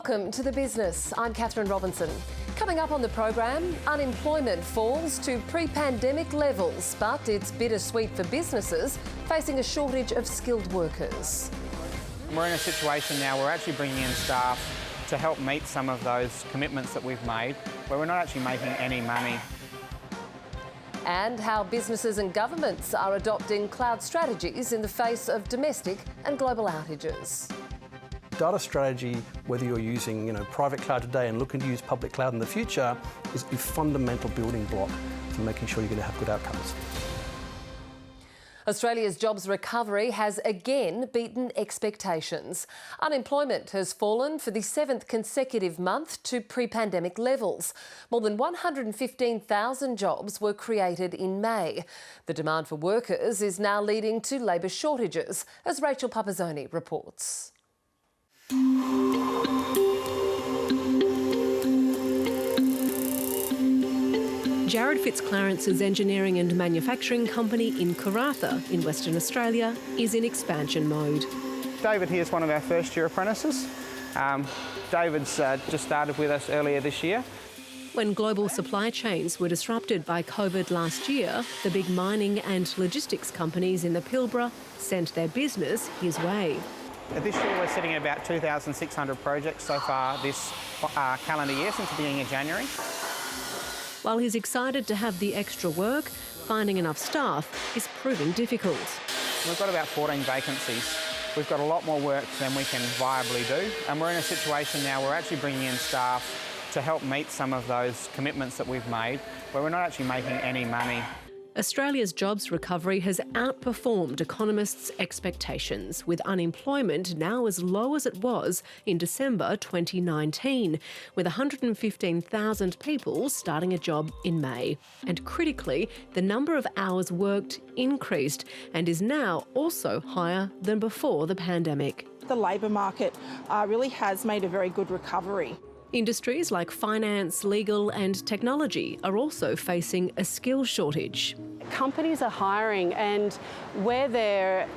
Welcome to The Business. I'm Catherine Robinson. Coming up on the program, unemployment falls to pre-pandemic levels, but it's bittersweet for businesses facing a shortage of skilled workers. We're in a situation now where we're actually bringing in staff to help meet some of those commitments that we've made, where we're not actually making any money. And how businesses and governments are adopting cloud strategies in the face of domestic and global outages. Data strategy, whether you're using private cloud today and looking to use public cloud in the future, is a fundamental building block for making sure you're going to have good outcomes. Australia's jobs recovery has again beaten expectations. Unemployment has fallen for the 7th consecutive month to pre-pandemic levels. More than 115,000 jobs were created in May. The demand for workers is now leading to labour shortages, as Rachel Papazzoni reports. Jared Fitzclarence's engineering and manufacturing company in Karratha in Western Australia is in expansion mode. David here is one of our first-year apprentices. David's just started with us earlier this year. When global supply chains were disrupted by COVID last year, the big mining and logistics companies in the Pilbara sent their business his way. This year we're sitting at about 2,600 projects so far this calendar year, since the beginning of January. While he's excited to have the extra work, finding enough staff is proving difficult. We've got about 14 vacancies. We've got a lot more work than we can viably do, and we're in a situation now where we're actually bringing in staff to help meet some of those commitments that we've made, where we're not actually making any money. Australia's jobs recovery has outperformed economists' expectations, with unemployment now as low as it was in December 2019, with 115,000 people starting a job in May. And critically, the number of hours worked increased and is now also higher than before the pandemic. The labour market really has made a very good recovery. Industries like finance, legal and technology are also facing a skills shortage. Companies are hiring, and where they're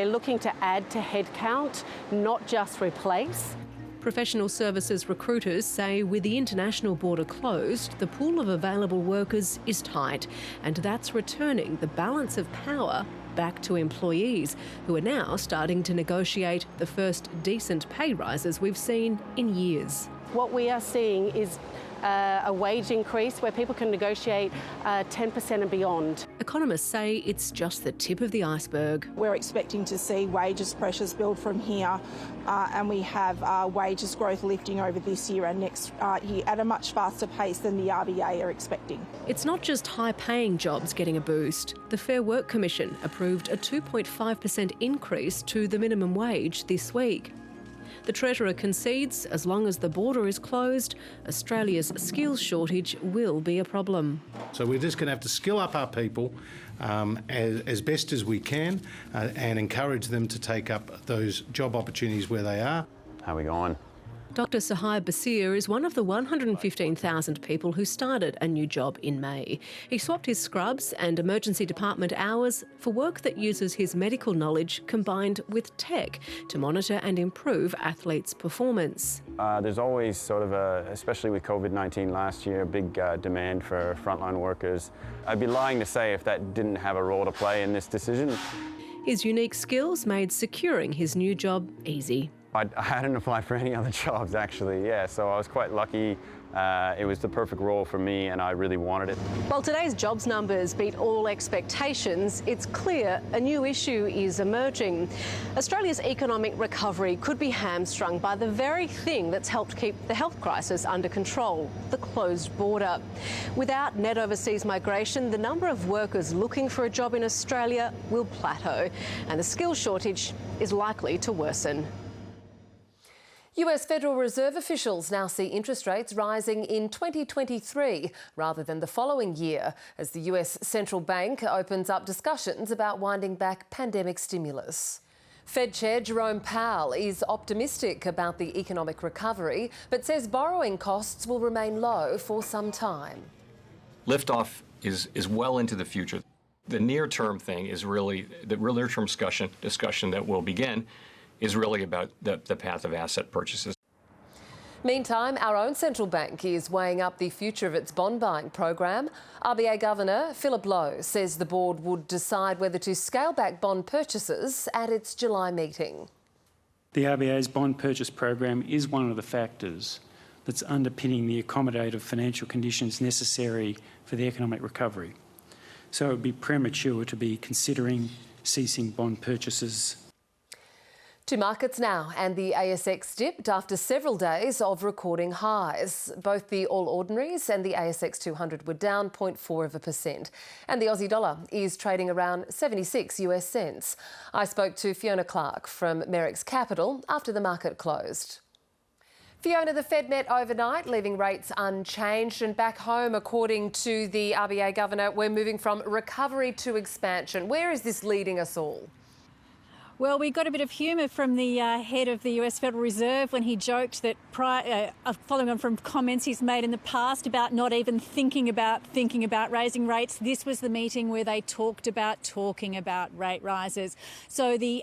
looking to add to headcount, not just replace. Professional services recruiters say with the international border closed, the pool of available workers is tight, and that's returning the balance of power back to employees, who are now starting to negotiate the first decent pay rises we've seen in years. What we are seeing is a wage increase where people can negotiate 10% and beyond. Economists say it's just the tip of the iceberg. We're expecting to see wages pressures build from here, and we have wages growth lifting over this year and next year at a much faster pace than the RBA are expecting. It's not just high-paying jobs getting a boost. The Fair Work Commission approved a 2.5% increase to the minimum wage this week. The Treasurer concedes as long as the border is closed, Australia's skills shortage will be a problem. So we're just going to have to skill up our people as best as we can and encourage them to take up those job opportunities where they are. How are we going? Dr. Sahib Basir is one of the 115,000 people who started a new job in May. He swapped his scrubs and emergency department hours for work that uses his medical knowledge combined with tech to monitor and improve athletes' performance. There's always sort of especially with COVID-19 last year, a big demand for frontline workers. I'd be lying to say if that didn't have a role to play in this decision. His unique skills made securing his new job easy. I hadn't applied for any other jobs, actually, so I was quite lucky. It was the perfect role for me, and I really wanted it. While today's jobs numbers beat all expectations, it's clear a new issue is emerging. Australia's economic recovery could be hamstrung by the very thing that's helped keep the health crisis under control, the closed border. Without net overseas migration, the number of workers looking for a job in Australia will plateau, and the skills shortage is likely to worsen. US Federal Reserve officials now see interest rates rising in 2023 rather than the following year, as the US Central Bank opens up discussions about winding back pandemic stimulus. Fed Chair Jerome Powell is optimistic about the economic recovery, but says borrowing costs will remain low for some time. Liftoff is well into the future. The near-term thing is really the near-term discussion that will begin is really about the path of asset purchases. Meantime, our own central bank is weighing up the future of its bond buying program. RBA Governor Philip Lowe says the board would decide whether to scale back bond purchases at its July meeting. The RBA's bond purchase program is one of the factors that's underpinning the accommodative financial conditions necessary for the economic recovery. So it would be premature to be considering ceasing bond purchases. To markets now, and the ASX dipped after several days of recording highs. Both the All Ordinaries and the ASX 200 were down 0.4%. And the Aussie dollar is trading around 76 US cents. I spoke to Fiona Clark from Merrick's Capital after the market closed. Fiona, the Fed met overnight, leaving rates unchanged, and back home, according to the RBA Governor, we're moving from recovery to expansion. Where is this leading us all? Well, we got a bit of humour from the head of the US Federal Reserve when he joked that, following on from comments he's made in the past about not even thinking about raising rates, this was the meeting where they talked about rate rises. So the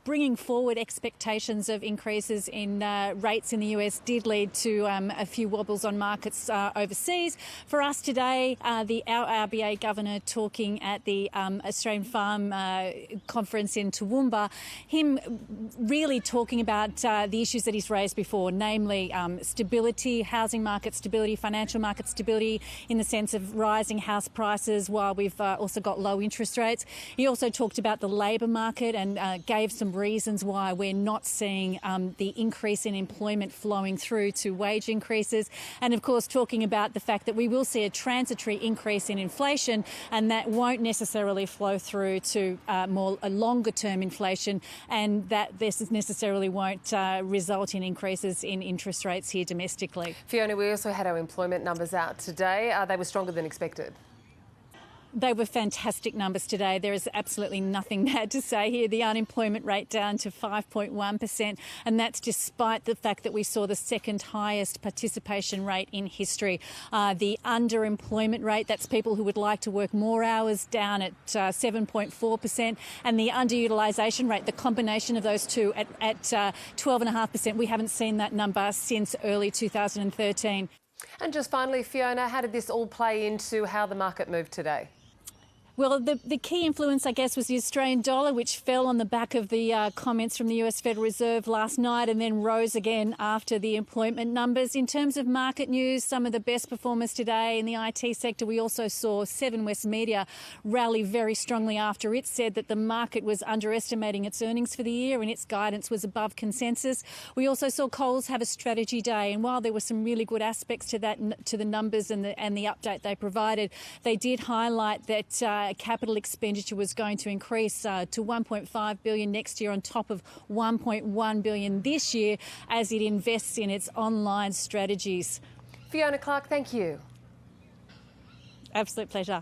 bringing forward expectations of increases in rates in the US did lead to a few wobbles on markets overseas. For us today, our RBA Governor talking at the Australian Farm Conference in Toowoomba, him really talking about the issues that he's raised before, namely stability, housing market stability, financial market stability in the sense of rising house prices while we've also got low interest rates. He also talked about the labour market and gave some reasons why we're not seeing the increase in employment flowing through to wage increases. And of course, talking about the fact that we will see a transitory increase in inflation, and that won't necessarily flow through to a longer term inflation, and that this necessarily won't result in increases in interest rates here domestically. Fiona, we also had our employment numbers out today. They were stronger than expected. They were fantastic numbers today. There is absolutely nothing bad to say here. The unemployment rate down to 5.1%, and that's despite the fact that we saw the second highest participation rate in history. The underemployment rate, that's people who would like to work more hours, down at 7.4%, and the underutilisation rate, the combination of those two, at 12.5%. We haven't seen that number since early 2013. And just finally, Fiona, how did this all play into how the market moved today? Well, the key influence, I guess, was the Australian dollar, which fell on the back of the comments from the US Federal Reserve last night and then rose again after the employment numbers. In terms of market news, some of the best performers today in the IT sector, we also saw Seven West Media rally very strongly after it said that the market was underestimating its earnings for the year and its guidance was above consensus. We also saw Coles have a strategy day, and while there were some really good aspects to that, to the numbers and the update they provided, they did highlight that capital expenditure was going to increase to $1.5 billion next year on top of $1.1 billion this year as it invests in its online strategies. Fiona Clark, thank you. Absolute pleasure.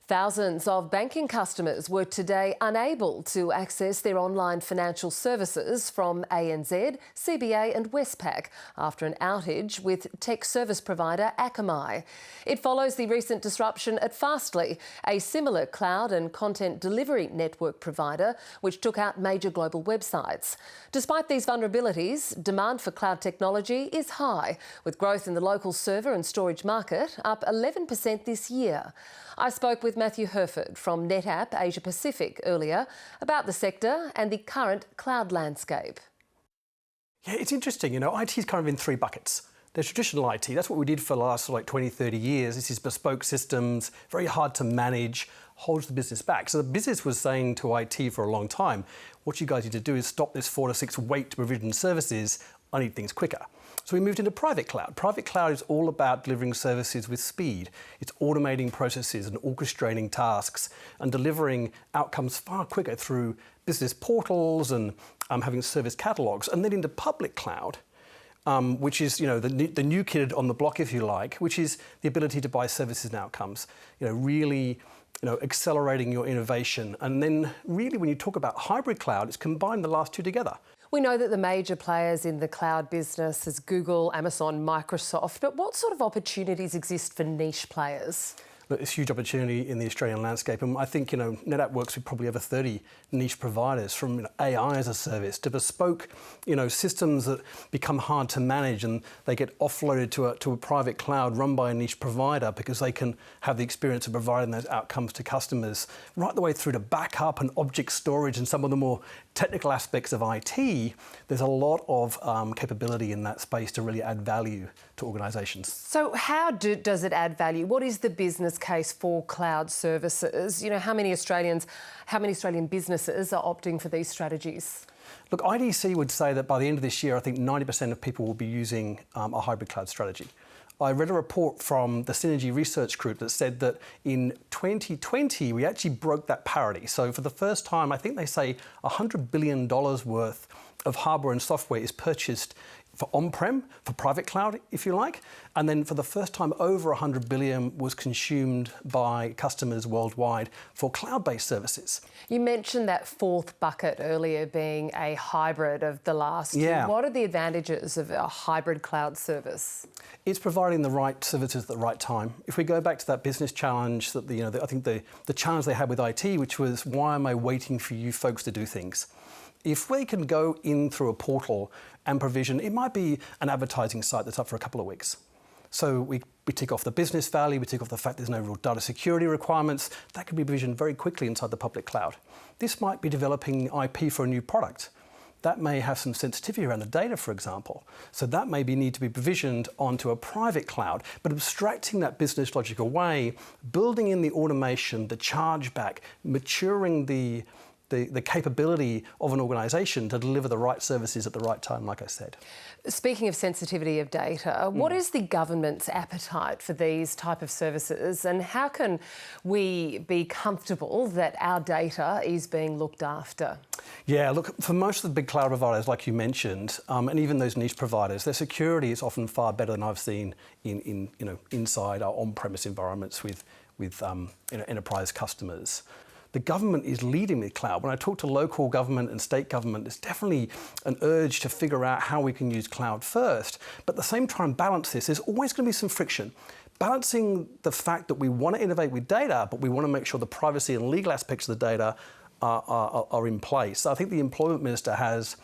Thousands of banking customers were today unable to access their online financial services from ANZ, CBA and Westpac after an outage with tech service provider Akamai. It follows the recent disruption at Fastly, a similar cloud and content delivery network provider which took out major global websites. Despite these vulnerabilities, demand for cloud technology is high, with growth in the local server and storage market up 11% this year. I spoke with Matthew Herford from NetApp Asia Pacific earlier about the sector and the current cloud landscape. Yeah, it's interesting. You know, IT's kind of in three buckets. There's traditional IT. That's what we did for the last 20, 30 years. This is bespoke systems, very hard to manage, holds the business back. So the business was saying to IT for a long time, what you guys need to do is stop this 4 to 6 wait to provision services. I need things quicker. So we moved into private cloud. Private cloud is all about delivering services with speed. It's automating processes and orchestrating tasks and delivering outcomes far quicker through business portals and having service catalogs. And then into public cloud, which is the new kid on the block, if you like, which is the ability to buy services and outcomes. Really accelerating your innovation. And then really when you talk about hybrid cloud, it's combined the last two together. We know that the major players in the cloud business is Google, Amazon, Microsoft, but what sort of opportunities exist for niche players? Look, there's huge opportunity in the Australian landscape, and I think NetApp works with probably over 30 niche providers, from AI as a service to bespoke systems that become hard to manage and they get offloaded to a private cloud run by a niche provider because they can have the experience of providing those outcomes to customers, right the way through to backup and object storage and some of the more technical aspects of IT. There's a lot of capability in that space to really add value to organisations. So how does it add value? What is the business case for cloud services? How many Australian businesses are opting for these strategies? Look, IDC would say that by the end of this year, I think 90% of people will be using a hybrid cloud strategy. I read a report from the Synergy Research Group that said that in 2020, we actually broke that parity. So for the first time, I think they say $100 billion worth of hardware and software is purchased for on-prem, for private cloud, if you like. And then for the first time, over 100 billion was consumed by customers worldwide for cloud-based services. You mentioned that fourth bucket earlier being a hybrid of the last two. Yeah. What are the advantages of a hybrid cloud service? It's providing the right services at the right time. If we go back to that business challenge that I think the challenge they had with IT, which was, why am I waiting for you folks to do things? If we can go in through a portal and provision, it might be an advertising site that's up for a couple of weeks. So we tick off the business value, we tick off the fact there's no real data security requirements. That can be provisioned very quickly inside the public cloud. This might be developing IP for a new product. That may have some sensitivity around the data, for example. So that may need to be provisioned onto a private cloud, but abstracting that business logic away, building in the automation, the chargeback, maturing the capability of an organisation to deliver the right services at the right time, like I said. Speaking of sensitivity of data, what is the government's appetite for these type of services, and how can we be comfortable that our data is being looked after? Yeah, look, for most of the big cloud providers, like you mentioned, and even those niche providers, their security is often far better than I've seen inside our on-premise environments with enterprise customers. The government is leading the cloud. When I talk to local government and state government, there's definitely an urge to figure out how we can use cloud first. But at the same time, balance this. There's always going to be some friction. Balancing the fact that we want to innovate with data, but we want to make sure the privacy and legal aspects of the data are in place. So I think the Employment Minister has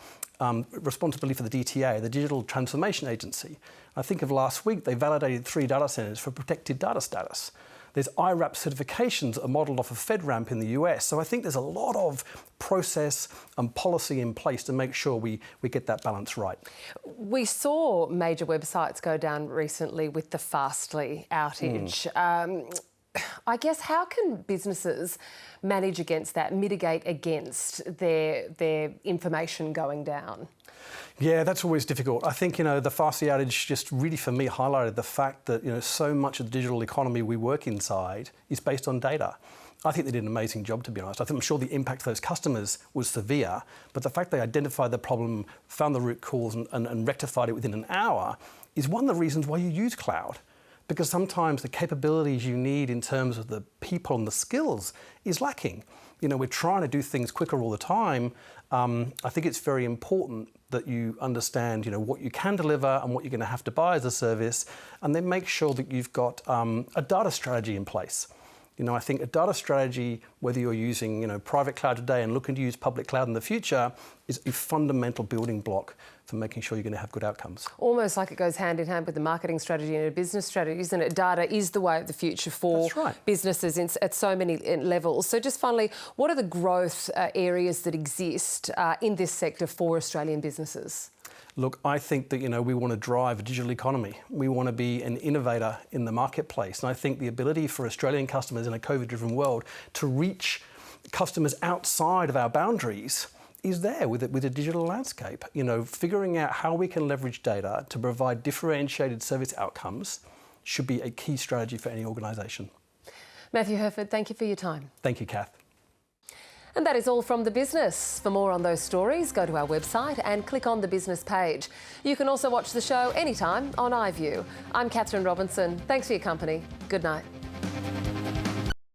responsibility for the DTA, the Digital Transformation Agency. I think of last week, they validated 3 data centres for protected data status. There's IRAP certifications that are modelled off of FedRAMP in the US. So I think there's a lot of process and policy in place to make sure we get that balance right. We saw major websites go down recently with the Fastly outage. I guess, how can businesses manage against that, mitigate against their information going down? Yeah, that's always difficult. I think, the Fastly outage just really, for me, highlighted the fact that, so much of the digital economy we work inside is based on data. I think they did an amazing job, to be honest. I'm sure the impact for those customers was severe, but the fact they identified the problem, found the root cause and rectified it within an hour is one of the reasons why you use cloud. Because sometimes the capabilities you need in terms of the people and the skills is lacking. We're trying to do things quicker all the time. I think it's very important that you understand, what you can deliver and what you're going to have to buy as a service, and then make sure that you've got a data strategy in place. I think a data strategy, whether you're using, private cloud today and looking to use public cloud in the future, is a fundamental building block for making sure you're going to have good outcomes. Almost like it goes hand in hand with the marketing strategy and a business strategy, isn't it? Data is the way of the future for businesses at so many levels. So just finally, what are the growth areas that exist in this sector for Australian businesses? Look, I think that, we want to drive a digital economy. We want to be an innovator in the marketplace. And I think the ability for Australian customers in a COVID-driven world to reach customers outside of our boundaries is there with a digital landscape. Figuring out how we can leverage data to provide differentiated service outcomes should be a key strategy for any organisation. Matthew Herford, thank you for your time. Thank you, Kath. And that is all from The Business. For more on those stories, go to our website and click on the business page. You can also watch the show anytime on iView. I'm Catherine Robinson. Thanks for your company. Good night.